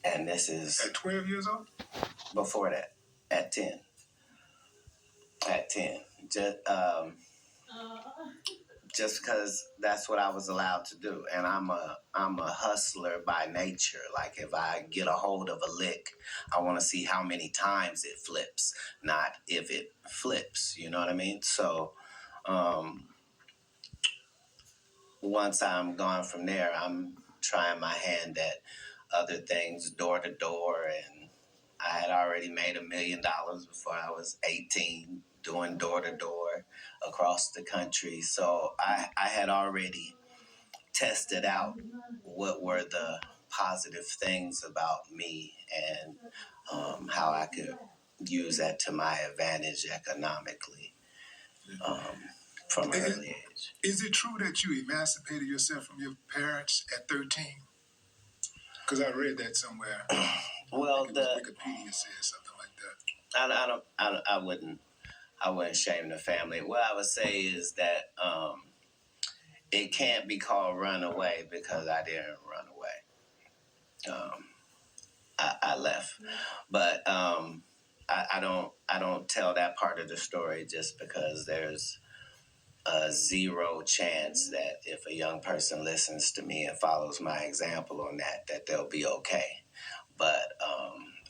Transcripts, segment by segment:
And this is At 12 years old? before that, at 10. At 10. Just because that's what I was allowed to do. And I'm a hustler by nature. Like if I get a hold of a lick, I want to see how many times it flips, not if it flips. You know what I mean? So once I'm gone from there, I'm trying my hand at other things, door to door, and I had already made $1 million before I was 18, doing door to door across the country. So I had already tested out what were the positive things about me and how I could use that to my advantage economically um, from an early age. Is it true that you emancipated yourself from your parents at 13? Because I read that somewhere. Well, Wikipedia says something like that. I wouldn't shame the family. What I would say is that it can't be called run away because I didn't run away. I left, but I don't tell that part of the story just because there's a zero chance that if a young person listens to me and follows my example on that they'll be okay. But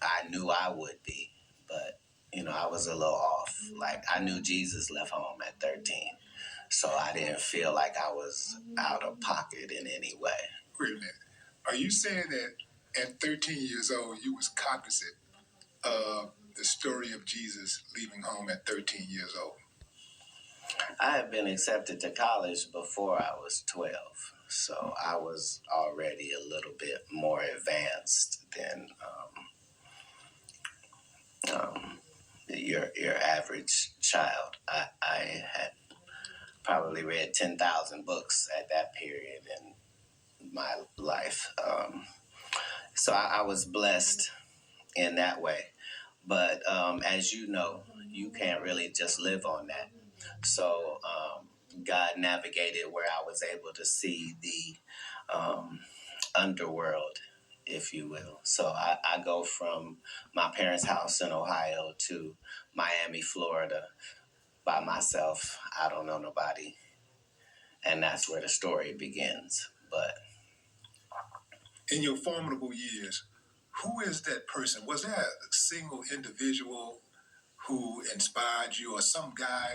I knew I would be, but I was a little off. Like I knew Jesus left home at 13, so I didn't feel like I was out of pocket in any way. Wait a minute. Are you saying that at 13 years old you was cognizant of the story of Jesus leaving home at 13 years old? I had been accepted to college before I was 12, so I was already a little bit more advanced than your average child. I had probably read 10,000 books at that period in my life. So I was blessed in that way. But as you know, you can't really just live on that. So God navigated where I was able to see the underworld, if you will. So I go from my parents' house in Ohio to Miami, Florida by myself. I don't know nobody. And that's where the story begins. But in your formidable years, who is that person? Was there a single individual who inspired you or some guy